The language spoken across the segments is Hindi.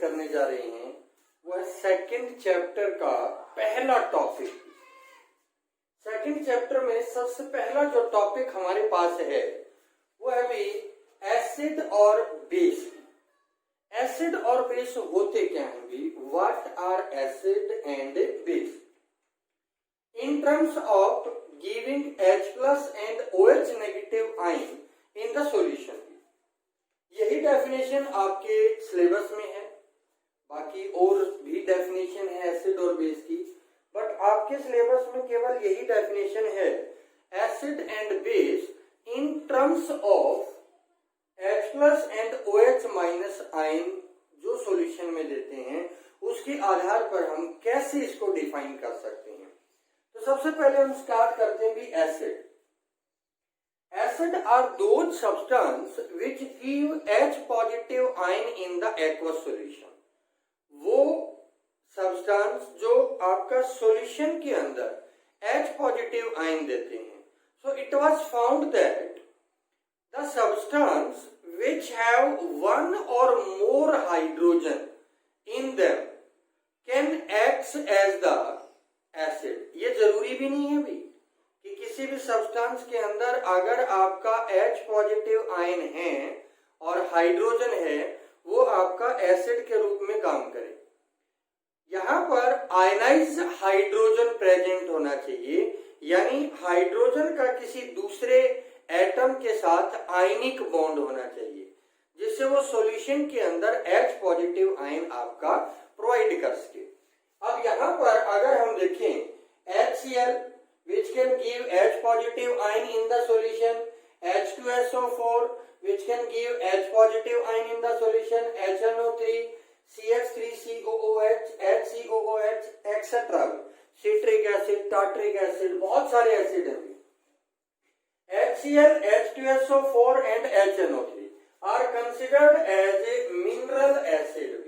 करने जा रहे हैं वो है सेकंड चैप्टर का पहला टॉपिक। सेकंड चैप्टर में सबसे पहला जो टॉपिक हमारे पास है वो है भी एसिड और बेस। एसिड और बेस होते क्या हैं भी? What are acid and base in terms of giving H+ and OH negative ion in the solution. यही डेफिनेशन आपके सिलेबस में है, बाकी और भी डेफिनेशन है एसिड और बेस की, बट आपके सिलेबस में केवल यही डेफिनेशन है acid and base in terms of H+ and OH- ion जो सॉल्यूशन में देते हैं उसके आधार पर हम कैसे इसको डिफाइन कर सकते हैं। तो सबसे पहले हम स्टार्ट करते हैं भी acid. Acid are those substance which give H+ ion in the aqueous solution। वो सब्सटेंस जो आपका सॉल्यूशन के अंदर H+ आयन देते हैं। So it was found that the substance which have one or more hydrogen in them can act as the acid। ये जरूरी भी नहीं है भी कि किसी भी सब्सटेंस के अंदर अगर आपका H+ आयन है और हाइड्रोजन है वो आपका एसिड के रूप में काम करे। यहां पर आयनाइज्ड हाइड्रोजन प्रेजेंट होना चाहिए, यानी हाइड्रोजन का किसी दूसरे एटम के साथ आयनिक बॉन्ड होना चाहिए जिससे वो सॉल्यूशन के अंदर H+ आयन आपका प्रोवाइड कर सके। अब यहां पर अगर हम देखें HCl which can give H+ ion in the solution, H2SO4 which can give H+ ion in the solution, HNO3, CH3COOH, HCOOH etc. citric acid, tartric acid, बहुत सारे एसिड हैं। HCl, H2SO4 and HNO3 are considered as a mineral acid।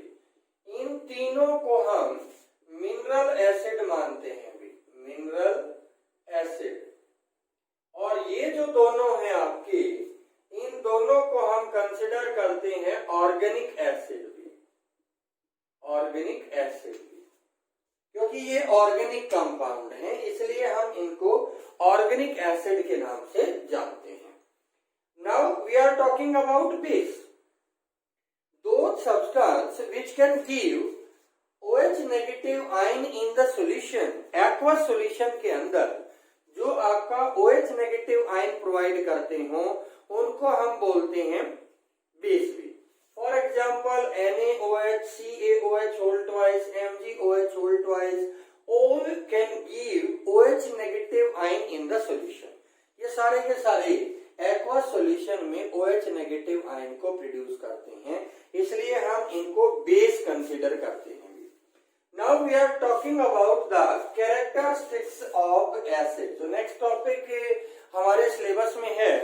इन तीनों को हम मिनरल एसिड मानते हैं भी, मिनरल एसिड। और ये जो दोनों हैं आपके, इन दोनों को हम कंसिडर करते हैं ऑर्गेनिक एसिड भी, ऑर्गेनिक एसिड भी, क्योंकि ये ऑर्गेनिक कंपाउंड हैं इसलिए हम इनको ऑर्गेनिक एसिड के नाम से जानते हैं। Now we are talking about base. दो substance which can give OH- ion in the solution, aqueous solution के अंदर जो आपका OH- आयन प्रोवाइड करते हो उनको हम बोलते हैं बेस भी। For example NaOH, CaOH whole twice, MgOH whole twice, all can give OH- ion in the solution. ये सारे के सारे एक्वस सॉल्यूशन में OH- आयन को प्रोड्यूस करते हैं, इसलिए हम इनको बेस कंसिडर करते हैं। Now we are talking about the characteristics of acid। तो नेक्स्ट टॉपिक हमारे सिलेबस में है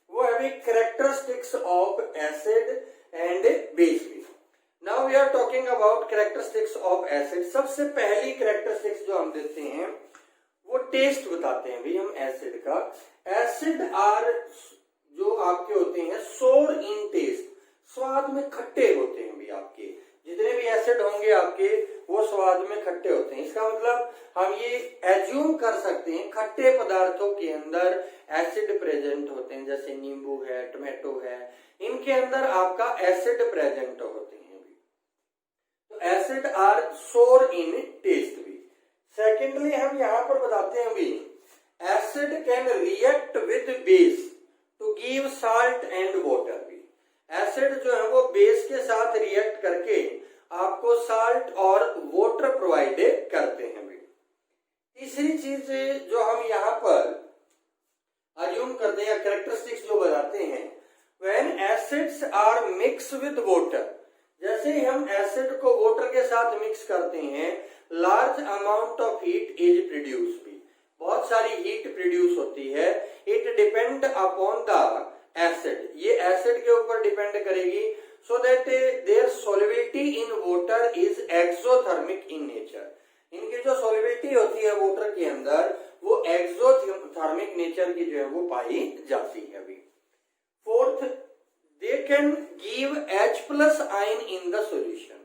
वो है characteristics of acid and base। Now we are talking about characteristics of acid। सबसे पहली characteristics जो हम देते हैं वो टेस्ट बताते हैं भी हम एसिड का। एसिड आर जो आपके होते हैं सोर इन टेस्ट, स्वाद में खट्टे होते हैं भी। आपके जितने भी एसिड होंगे आपके वो स्वाद में खट्टे होते हैं। इसका मतलब हम ये एज्यूम कर सकते हैं खट्टे पदार्थों के अंदर एसिड प्रेजेंट होते हैं, जैसे नींबू है, टमाटो है, इनके अंदर आपका एसिड प्रेजेंट होते हैं भी। तो एसिड आर सोर इन टेस्ट भी। सेकेंडली हम यहाँ पर बताते हैं भी acid can react with base to give salt and water भी। एसिड जो है वो बेस के साथ रिएक्ट करके आपको साल्ट और वाटर प्रोवाइड करते हैं भी। तीसरी चीज जो हम यहाँ पर अज्यूम करते हैं, कैरेक्टरिस्टिक्स जो बताते हैं, when acids are mix with water, जैसे ही हम एसिड को वाटर के साथ मिक्स करते हैं large amount of heat is produce भी, बहुत सारी हीट प्रोड्यूस होती है। It depend upon the acid, ये एसिड के ऊपर डिपेंड करेगी। So that their solubility in water is exothermic in nature. इनकी जो सोलिबिलिटी होती है वाटर के अंदर वो एक्सोथर्मिक नेचर की जो है वो पाई जाती है अभी। Fourth, they can give H+ ion in the solution.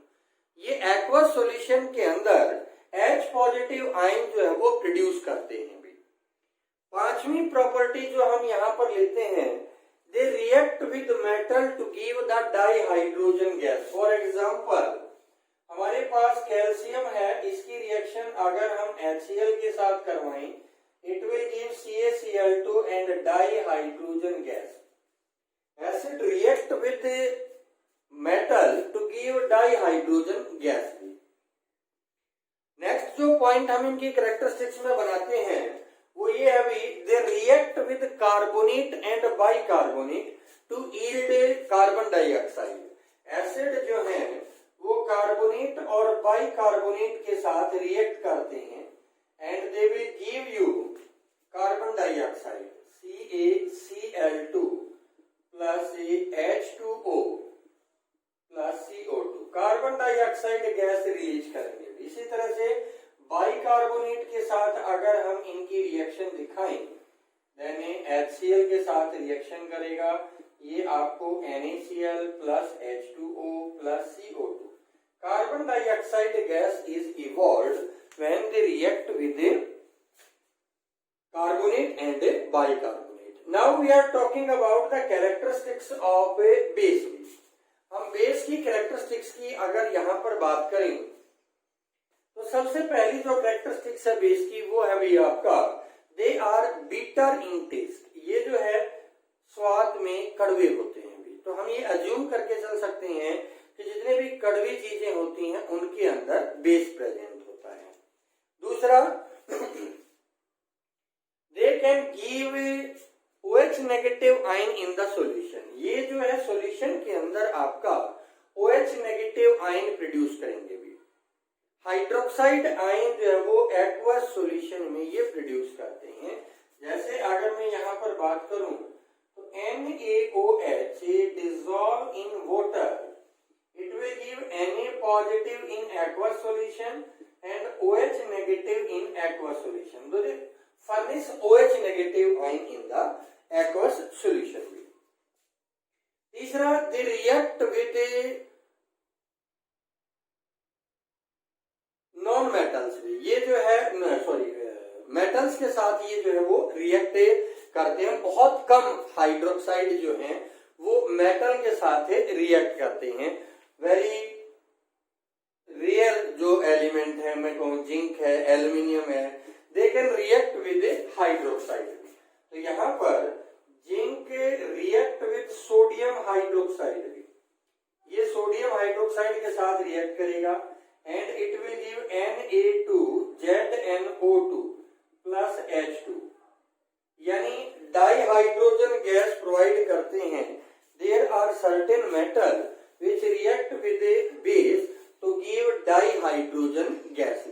Aqueous solution के अंदर H पॉजिटिव आयन जो है वो प्रोड्यूस करते हैं भी। पांचवी प्रॉपर्टी जो हम यहाँ पर लेते हैं, they react with metal to give the dihydrogen gas. For example हमारे पास कैल्शियम है, इसकी रिएक्शन अगर हम HCl के साथ करवाएं, it will give CaCl2 and dihydrogen gas. Acid react with metal to give dihydrogen gas. Next जो पॉइंट हम इनकी कैरेक्टरिस्टिक्स में बनाते हैं वो ये है भी, they react with carbonate and bicarbonate to yield carbon dioxide. Acid जो है वो कार्बोनेट और बाइकार्बोनेट के साथ रिएक्ट करते हैं and they will give you carbon dioxide CaCl2 plus H2O plus CO2, carbon dioxide gas release करेंगे। इसी तरह से बाइकार्बोनेट के साथ अगर हम इनकी रिएक्शन दिखाएं, देन HCl के साथ रिएक्शन करेगा, ये आपको NaCl plus H2O plus CO2। Carbon dioxide gas is evolved when they react with carbonate and bicarbonate. Now we are talking about the characteristics of a base. हम बेस की कैरेक्टरिस्टिक्स की अगर यहाँ पर बात करें तो सबसे पहली जो कैरेक्टरिस्टिक्स है बेस की वो है भी आपका, they are bitter in taste. ये जो है स्वाद में कड़वे होते हैं भी। तो हम ये अज्यूम करके चल सकते हैं कि जितने भी कड़वी चीजें होती हैं उनके अंदर बेस प्रेजेंट होता है। दूसरा, they can give OH negative ion in the solution. ये जो है सॉल्यूशन के अंदर आपका OH नेगेटिव आयन प्रोड्यूस करेंगे भी। हाइड्रोक्साइड आयन जो है वो एक्वस सॉल्यूशन में ये प्रोड्यूस करते हैं। जैसे अगर मैं यहाँ पर बात करूं तो NaOH dissolve in water, it will give Na positive in aqueous solution and OH negative in aqueous solution. तो furnish OH negative ion in the aqueous solution. तीसरा, they react with non metals. ये जो है मेटल्स के साथ ये जो है वो रिएक्ट करते हैं। बहुत कम हाइड्रोक्साइड जो है वो मेटल के साथ रिएक्ट करते हैं। वेरी रेयर जो एलिमेंट है, मैं कहूँ जिंक है, एल्यूमिनियम है, they can react with hydroxide। तो यहाँ पर zinc react with sodium hydroxide. ये सोडियम हाइड्रोक्साइड के साथ रिएक्ट करेगा and it will give Na2ZNO2 plus H2, यानी डाइहाइड्रोजन गैस प्रोवाइड करते हैं। There are certain metal which react with base to give dihydrogen gas.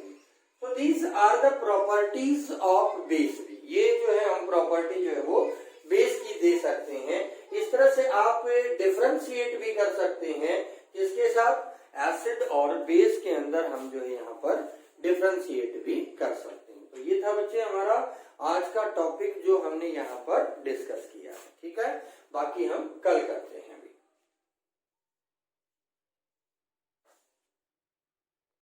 तो these are the properties of base. ये जो है हम प्रॉपर्टी जो है वो बेस की दे सकते हैं। इस तरह से आप डिफरेंशिएट भी कर सकते हैं, इसके साथ एसिड और बेस के अंदर हम जो है यहाँ पर डिफरेंशिएट भी कर सकते हैं। तो ये था बच्चे हमारा आज का टॉपिक जो हमने यहाँ पर डिस्कस किया है। ठीक है, बाकी हम कल करते हैं।